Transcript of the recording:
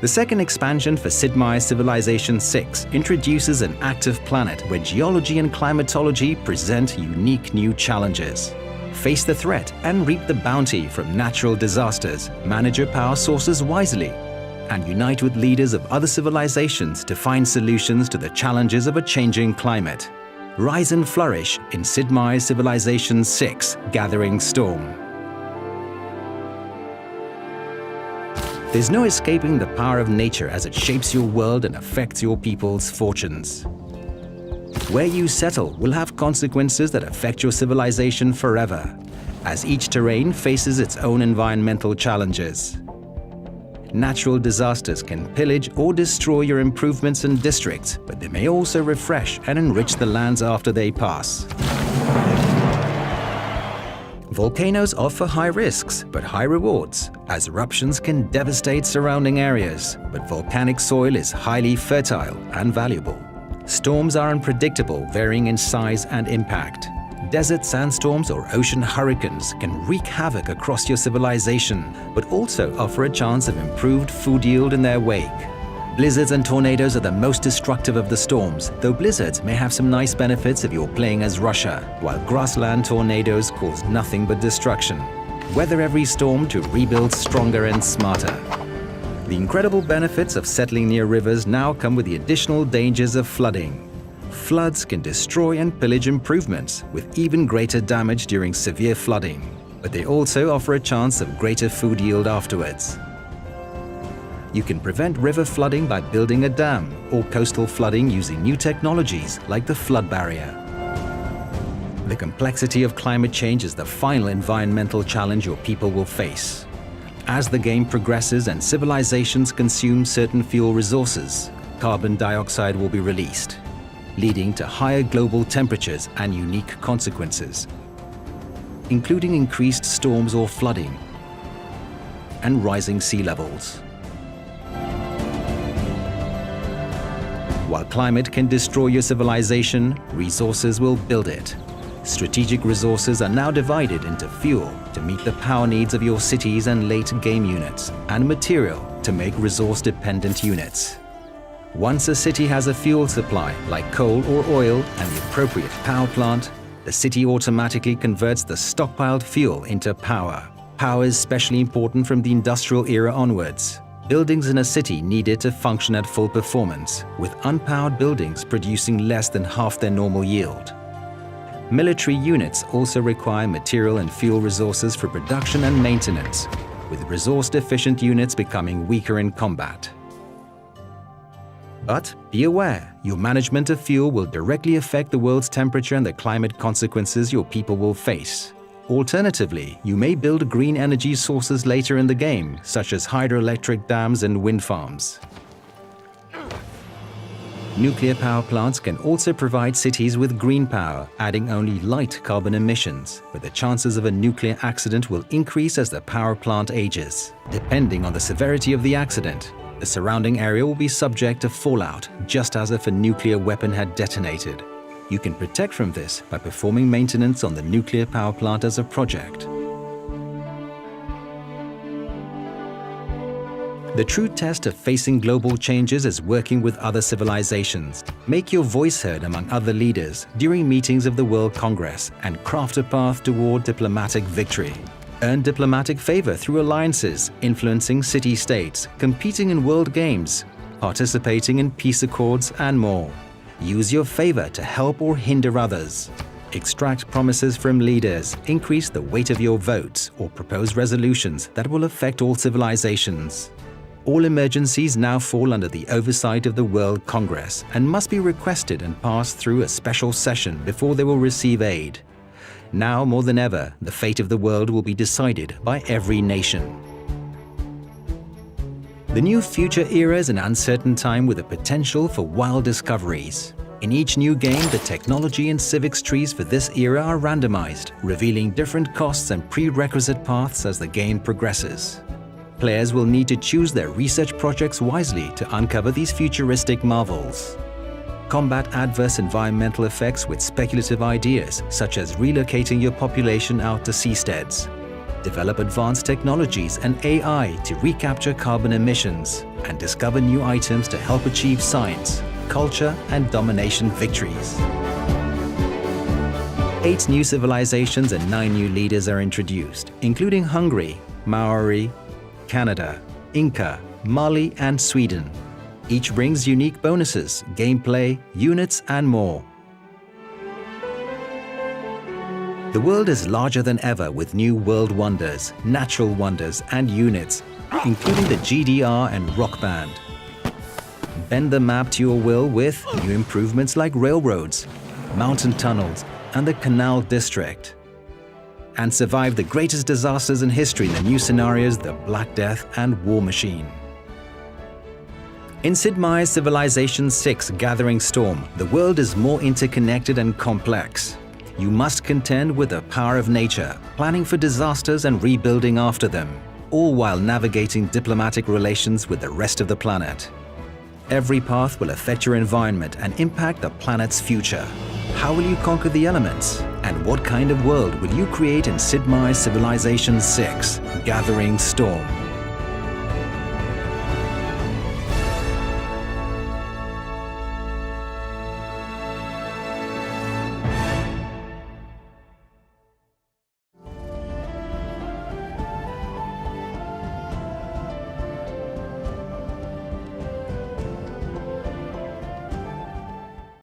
The second expansion for Sid Meier's Civilization VI introduces an active planet where geology and climatology present unique new challenges. Face the threat and reap the bounty from natural disasters, manage your power sources wisely, and unite with leaders of other civilizations to find solutions to the challenges of a changing climate. Rise and flourish in Sid Meier's Civilization VI: Gathering Storm. There's no escaping the power of nature as it shapes your world and affects your people's fortunes. Where you settle will have consequences that affect your civilization forever, as each terrain faces its own environmental challenges. Natural disasters can pillage or destroy your improvements and districts, but they may also refresh and enrich the lands after they pass. Volcanoes offer high risks, but high rewards, as eruptions can devastate surrounding areas, but volcanic soil is highly fertile and valuable. Storms are unpredictable, varying in size and impact. Desert sandstorms or ocean hurricanes can wreak havoc across your civilization, but also offer a chance of improved food yield in their wake. Blizzards and tornadoes are the most destructive of the storms, though blizzards may have some nice benefits if you're playing as Russia, while grassland tornadoes cause nothing but destruction. Weather every storm to rebuild stronger and smarter. The incredible benefits of settling near rivers now come with the additional dangers of flooding. Floods can destroy and pillage improvements, with even greater damage during severe flooding, but they also offer a chance of greater food yield afterwards. You can prevent river flooding by building a dam, or coastal flooding using new technologies like the flood barrier. The complexity of climate change is the final environmental challenge your people will face. As the game progresses and civilizations consume certain fuel resources, carbon dioxide will be released, leading to higher global temperatures and unique consequences, including increased storms or flooding and rising sea levels. While climate can destroy your civilization, resources will build it. Strategic resources are now divided into fuel to meet the power needs of your cities and late game units, and material to make resource-dependent units. Once a city has a fuel supply, like coal or oil, and the appropriate power plant, the city automatically converts the stockpiled fuel into power. Power is especially important from the industrial era onwards. Buildings in a city needed to function at full performance, with unpowered buildings producing less than half their normal yield. Military units also require material and fuel resources for production and maintenance, with resource-deficient units becoming weaker in combat. But be aware, your management of fuel will directly affect the world's temperature and the climate consequences your people will face. Alternatively, you may build green energy sources later in the game, such as hydroelectric dams and wind farms. Nuclear power plants can also provide cities with green power, adding only light carbon emissions, but the chances of a nuclear accident will increase as the power plant ages. Depending on the severity of the accident, the surrounding area will be subject to fallout, just as if a nuclear weapon had detonated. You can protect from this by performing maintenance on the nuclear power plant as a project. The true test of facing global changes is working with other civilizations. Make your voice heard among other leaders during meetings of the World Congress and craft a path toward diplomatic victory. Earn diplomatic favor through alliances, influencing city-states, competing in world games, participating in peace accords, and more. Use your favor to help or hinder others. Extract promises from leaders, increase the weight of your votes, or propose resolutions that will affect all civilizations. All emergencies now fall under the oversight of the World Congress and must be requested and passed through a special session before they will receive aid. Now more than ever, the fate of the world will be decided by every nation. The new future era is an uncertain time with the potential for wild discoveries. In each new game, the technology and civics trees for this era are randomized, revealing different costs and prerequisite paths as the game progresses. Players will need to choose their research projects wisely to uncover these futuristic marvels. Combat adverse environmental effects with speculative ideas, such as relocating your population out to seasteads. develop advanced technologies and AI to recapture carbon emissions, and discover new items to help achieve science, culture, and domination victories. 8 new civilizations and 9 new leaders are introduced, including Hungary, Maori, Canada, Inca, Mali, and Sweden. Each brings unique bonuses, gameplay, units, and more. The world is larger than ever with new world wonders, natural wonders, and units, including the GDR and Rock Band. Bend the map to your will with new improvements like railroads, mountain tunnels, and the Canal District. And survive the greatest disasters in history in the new scenarios, the Black Death and War Machine. In Sid Meier's Civilization VI Gathering Storm, the world is more interconnected and complex. You must contend with the power of nature, planning for disasters and rebuilding after them, all while navigating diplomatic relations with the rest of the planet. Every path will affect your environment and impact the planet's future. How will you conquer the elements? And what kind of world will you create in Sid Meier's Civilization VI Gathering Storm?